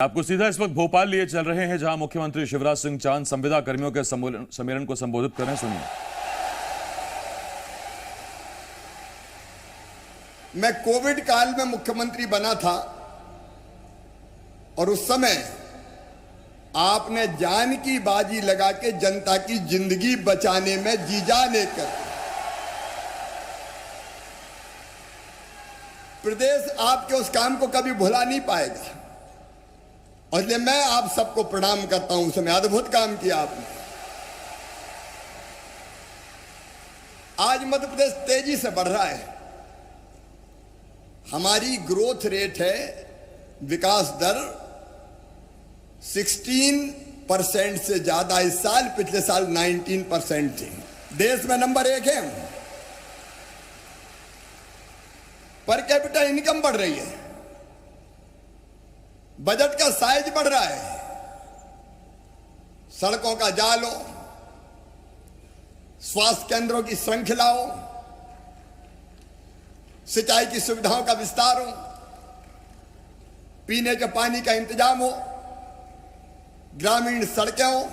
आपको सीधा इस वक्त भोपाल लिए चल रहे हैं, जहां मुख्यमंत्री शिवराज सिंह चौहान संविदा कर्मियों के सम्मेलन को संबोधित कर रहे हैं। सुनिए। मैं कोविड काल में मुख्यमंत्री बना था और उस समय आपने जान की बाजी लगा के जनता की जिंदगी बचाने में जी जान लेकर प्रदेश आपके उस काम को कभी भुला नहीं पाएगा। और इसलिए मैं आप सबको प्रणाम करता हूं। उस समय अद्भुत काम किया आपने। आज मध्य प्रदेश तेजी से बढ़ रहा है। हमारी ग्रोथ रेट है, विकास दर 16% से ज्यादा इस साल, पिछले साल 19% थी। देश में नंबर 1 है। पर कैपिटा इनकम बढ़ रही है, बजट का साइज बढ़ रहा है, सड़कों का जाल हो, स्वास्थ्य केंद्रों की श्रृंखला हो, सिंचाई की सुविधाओं का विस्तार हो, पीने के पानी का इंतजाम हो, ग्रामीण सड़कें हो,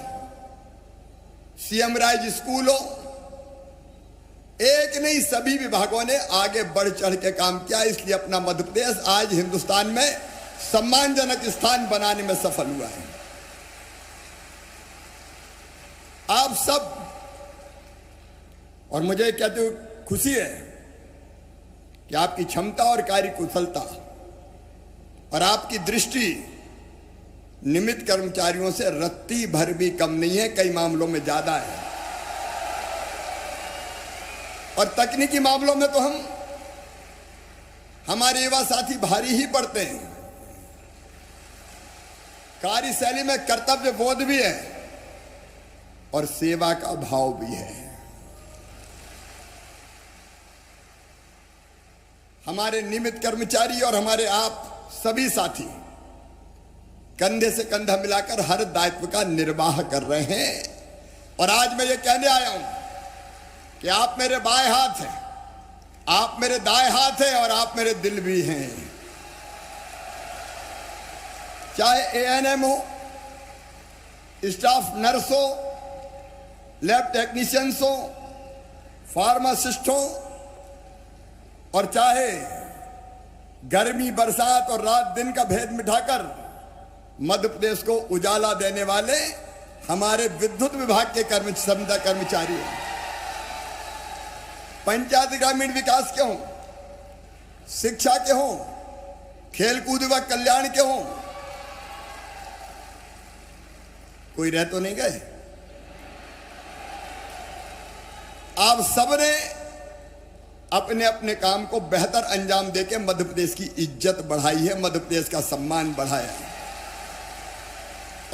सीएम राइज स्कूल हो, एक नहीं सभी विभागों ने आगे बढ़ चढ़ के काम किया। इसलिए अपना मध्य प्रदेश आज हिंदुस्तान में सम्मानजनक स्थान बनाने में सफल हुआ है। आप सब, और मुझे कहते हुए खुशी है कि आपकी क्षमता और कार्यकुशलता और आपकी दृष्टि नियमित कर्मचारियों से रत्ती भर भी कम नहीं है, कई मामलों में ज्यादा है। और तकनीकी मामलों में तो हमारे युवा साथी भारी ही पड़ते हैं। कार्यशैली में कर्तव्य बोध भी है और सेवा का भाव भी है। हमारे नियमित कर्मचारी और हमारे आप सभी साथी कंधे से कंधा मिलाकर हर दायित्व का निर्वाह कर रहे हैं। और आज मैं ये कहने आया हूं कि आप मेरे बाएं हाथ हैं, आप मेरे दाएं हाथ हैं और आप मेरे दिल भी हैं। चाहे एएनएम हो, स्टाफ नर्स हो, लैब टेक्नीशियंस हो, फार्मासिस्ट हो, और चाहे गर्मी बरसात और रात दिन का भेद मिटाकर मध्य प्रदेश को उजाला देने वाले हमारे विद्युत विभाग के संविदा कर्मचारी हैं, पंचायत ग्रामीण विकास के हों, शिक्षा के हों, खेलकूद व कल्याण के हों, कोई रह तो नहीं गए। आप सबने अपने अपने काम को बेहतर अंजाम देके मध्य प्रदेश की इज्जत बढ़ाई है, मध्य प्रदेश का सम्मान बढ़ाया है।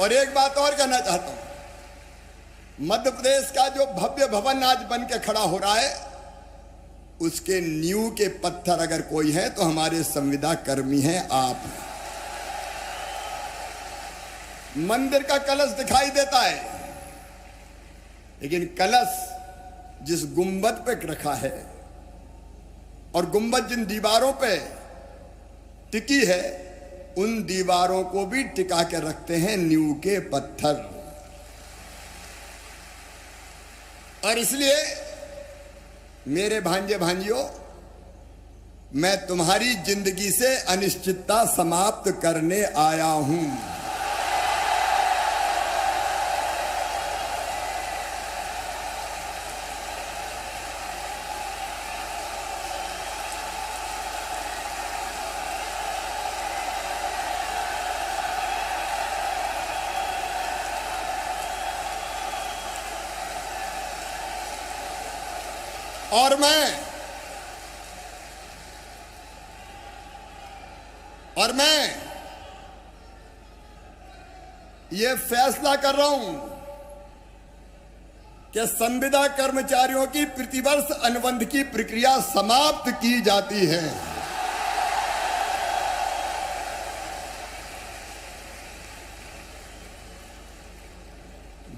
और एक बात और कहना चाहता हूं, मध्य प्रदेश का जो भव्य भवन आज बन के खड़ा हो रहा है, उसके नींव के पत्थर अगर कोई है तो हमारे संविदा कर्मी हैं, आप हैं। मंदिर का कलश दिखाई देता है, लेकिन कलश जिस गुंबद पे रखा है और गुंबद जिन दीवारों पे टिकी है, उन दीवारों को भी टिका के रखते हैं नींव के पत्थर। और इसलिए मेरे भांजे भांजियों, मैं तुम्हारी जिंदगी से अनिश्चितता समाप्त करने आया हूं। और मैं ये फैसला कर रहा हूं कि संविदा कर्मचारियों की प्रतिवर्ष अनुबंध की प्रक्रिया समाप्त की जाती है।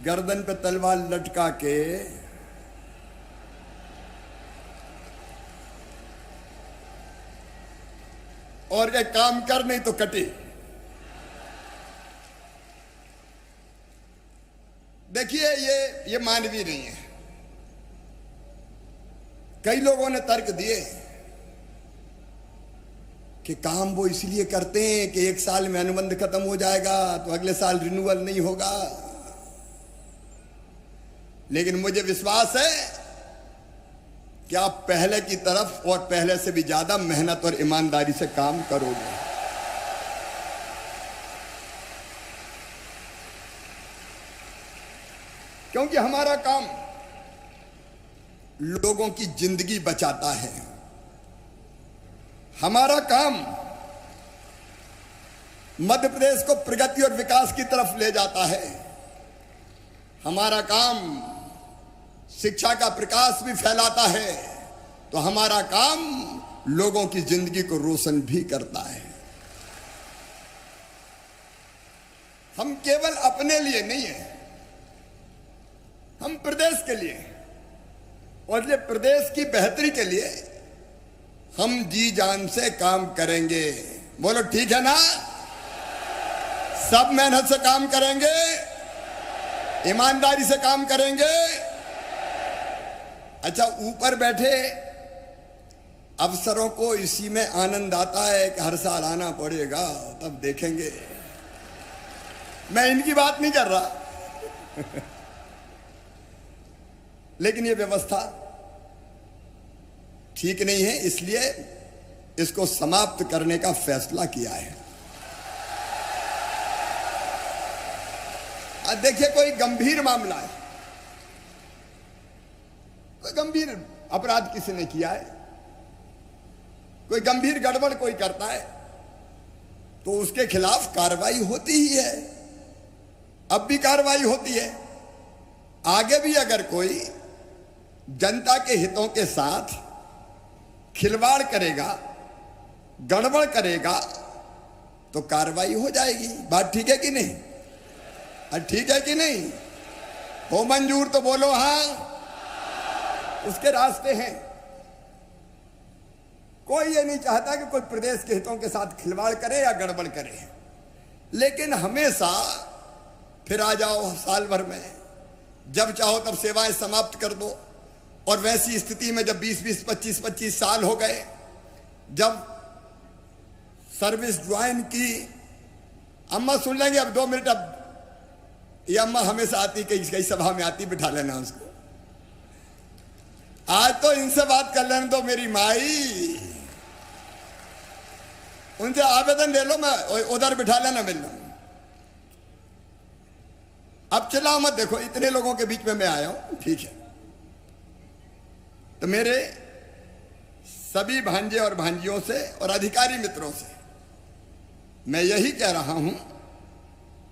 गर्दन पे तलवार लटका के और ये काम कर नहीं तो कटे। देखिए, ये मानवीय नहीं है। कई लोगों ने तर्क दिए कि काम वो इसलिए करते हैं कि एक साल में अनुबंध खत्म हो जाएगा तो अगले साल रिन्यूअल नहीं होगा। लेकिन मुझे विश्वास है कि आप पहले की तरफ और पहले से भी ज्यादा मेहनत और ईमानदारी से काम करोगे। क्योंकि हमारा काम लोगों की जिंदगी बचाता है। हमारा काम मध्य प्रदेश को प्रगति और विकास की तरफ ले जाता है। हमारा काम शिक्षा का प्रकाश भी फैलाता है, तो हमारा काम लोगों की जिंदगी को रोशन भी करता है। हम केवल अपने लिए नहीं है, हम प्रदेश के लिए और ये प्रदेश की बेहतरी के लिए हम जी जान से काम करेंगे। बोलो ठीक है ना? सब मेहनत से काम करेंगे, ईमानदारी से काम करेंगे। अच्छा, ऊपर बैठे अफसरों को इसी में आनंद आता है कि हर साल आना पड़ेगा, तब देखेंगे। मैं इनकी बात नहीं कर रहा लेकिन ये व्यवस्था ठीक नहीं है, इसलिए इसको समाप्त करने का फैसला किया है। देखिए, कोई गंभीर मामला है, कोई गंभीर अपराध किसी ने किया है, कोई गंभीर गड़बड़ कोई करता है तो उसके खिलाफ कार्रवाई होती ही है। अब भी कार्रवाई होती है, आगे भी अगर कोई जनता के हितों के साथ खिलवाड़ करेगा, गड़बड़ करेगा, तो कार्रवाई हो जाएगी। बात ठीक है कि नहीं? ठीक है कि नहीं? हो मंजूर तो बोलो हाँ। उसके रास्ते हैं। कोई ये नहीं चाहता कि कोई प्रदेश के हितों के साथ खिलवाड़ करे या गड़बड़ करे, लेकिन हमेशा फिर आ जाओ साल भर में, जब चाहो तब सेवाएं समाप्त कर दो। और वैसी स्थिति में जब 20-20, 25-25 साल हो गए, जब सर्विस ज्वाइन की, अम्मा सुन लेंगे अब 2 मिनट। अब ये अम्मा हमेशा आती, कई सभा में आती, बिठा लेना उसको। आज तो इनसे बात कर लेने दो, मेरी माई। उनसे आवेदन ले लो, मैं उधर बिठा लेना, मिलना। अब चिल्लाओ मत, देखो इतने लोगों के बीच में मैं आया हूं, ठीक है। तो मेरे सभी भांजे और भांजियों से और अधिकारी मित्रों से मैं यही कह रहा हूं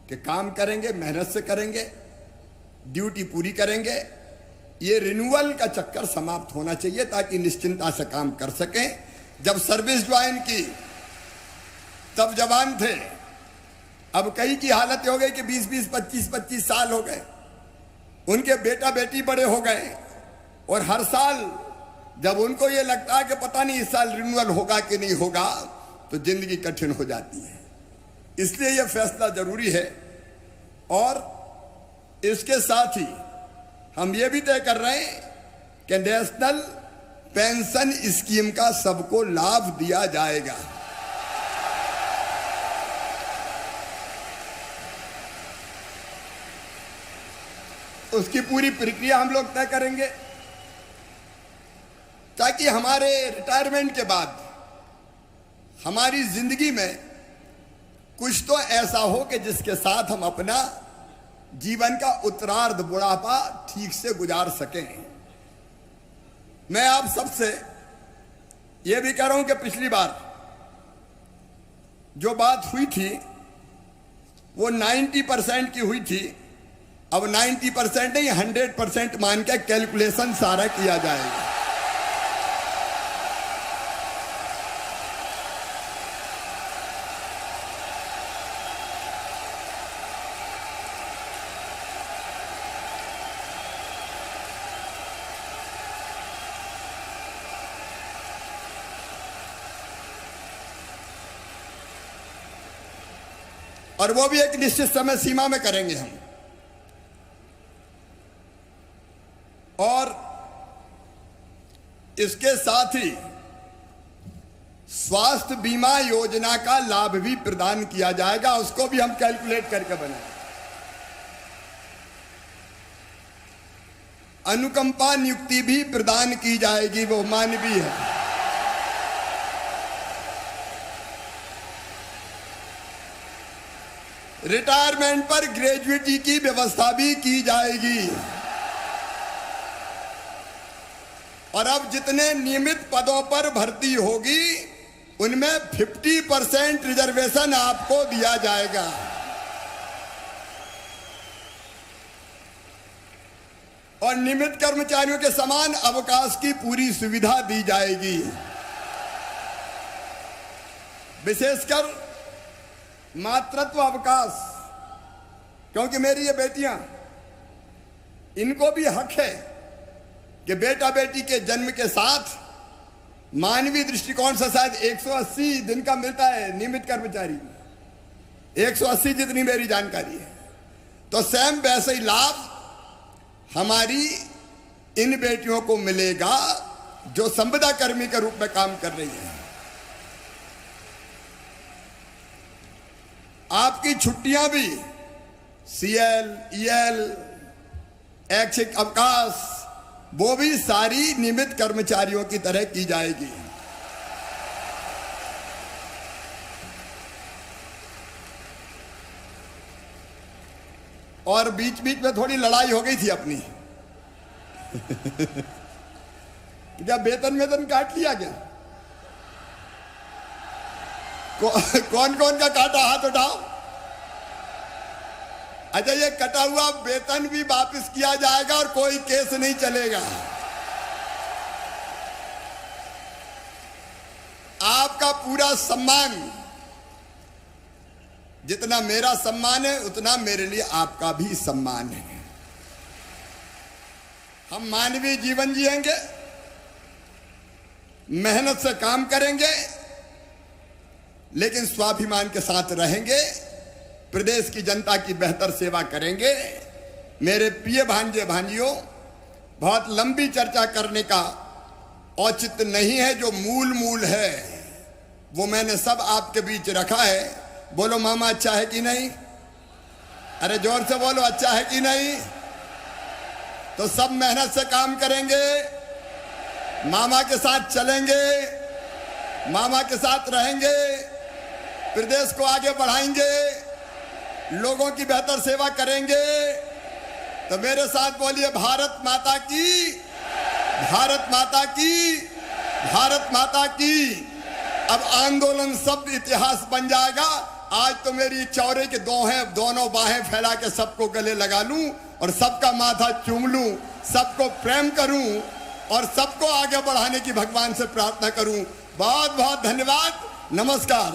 कि काम करेंगे, मेहनत से करेंगे, ड्यूटी पूरी करेंगे। ये रिन्यूअल का चक्कर समाप्त होना चाहिए ताकि निश्चिंता से काम कर सकें। जब सर्विस ज्वाइन की तब जवान थे, अब कई की हालत हो गई कि 20-20, 25-25 साल हो गए, उनके बेटा बेटी बड़े हो गए, और हर साल जब उनको ये लगता है कि पता नहीं इस साल रिन्यूअल होगा कि नहीं होगा, तो जिंदगी कठिन हो जाती है। इसलिए यह फैसला जरूरी है। और इसके साथ ही हम ये भी तय कर रहे हैं कि नेशनल पेंशन स्कीम का सबको लाभ दिया जाएगा। उसकी पूरी प्रक्रिया हम लोग तय करेंगे ताकि हमारे रिटायरमेंट के बाद हमारी जिंदगी में कुछ तो ऐसा हो कि जिसके साथ हम अपना जीवन का उत्तरार्ध, बुढ़ापा ठीक से गुजार सकें। मैं आप सबसे यह भी कह रहा हूं कि पिछली बार जो बात हुई थी वो 90% की हुई थी। अब 90% नहीं, 100% मान के कैलकुलेशन सारा किया जाएगा। और वो भी एक निश्चित समय सीमा में करेंगे हम। और इसके साथ ही स्वास्थ्य बीमा योजना का लाभ भी प्रदान किया जाएगा, उसको भी हम कैलकुलेट करके बनाएंगे। अनुकंपा नियुक्ति भी प्रदान की जाएगी, वो मानवीय है। रिटायरमेंट पर ग्रेजुएटी की व्यवस्था भी की जाएगी। और अब जितने नियमित पदों पर भर्ती होगी उनमें 50% रिजर्वेशन आपको दिया जाएगा। और नियमित कर्मचारियों के समान अवकाश की पूरी सुविधा दी जाएगी। विशेषकर मातृत्व अवकाश, क्योंकि मेरी ये बेटियां, इनको भी हक है कि बेटा बेटी के जन्म के साथ मानवीय दृष्टिकोण से शायद 180 दिन का मिलता है नियमित कर्मचारी, 180 जितनी मेरी जानकारी है। तो सेम वैसे ही लाभ हमारी इन बेटियों को मिलेगा जो संविदा कर्मी के रूप में काम कर रही है। आपकी छुट्टियां भी सीएल, ईएल, ऐच्छिक अवकाश, वो भी सारी नियमित कर्मचारियों की तरह की जाएगी। और बीच बीच में थोड़ी लड़ाई हो गई थी अपनी जब वेतन काट लिया गया। कौन कौन का काटा, हाथ उठाओ। अच्छा, ये कटा हुआ वेतन भी वापस किया जाएगा और कोई केस नहीं चलेगा। आपका पूरा सम्मान, जितना मेरा सम्मान है उतना मेरे लिए आपका भी सम्मान है। हम मानवीय जीवन जिएंगे, मेहनत से काम करेंगे, लेकिन स्वाभिमान के साथ रहेंगे, प्रदेश की जनता की बेहतर सेवा करेंगे। मेरे प्रिय भांजे भांजियों, बहुत लंबी चर्चा करने का औचित्य नहीं है। जो मूल है वो मैंने सब आपके बीच रखा है। बोलो मामा, अच्छा है कि नहीं? अरे जोर से बोलो, अच्छा है कि नहीं? तो सब मेहनत से काम करेंगे, मामा के साथ चलेंगे, मामा के साथ रहेंगे, प्रदेश को आगे बढ़ाएंगे, लोगों की बेहतर सेवा करेंगे। तो मेरे साथ बोलिए, भारत माता की, भारत माता की, भारत माता की। अब आंदोलन शब्द इतिहास बन जाएगा। आज तो मेरी चौरे के दोनों बाहें फैला के सबको गले लगा लूं और सबका माथा चूम लूं, सबको प्रेम करूं और सबको आगे बढ़ाने की भगवान से प्रार्थना करूं। बहुत बहुत धन्यवाद, नमस्कार।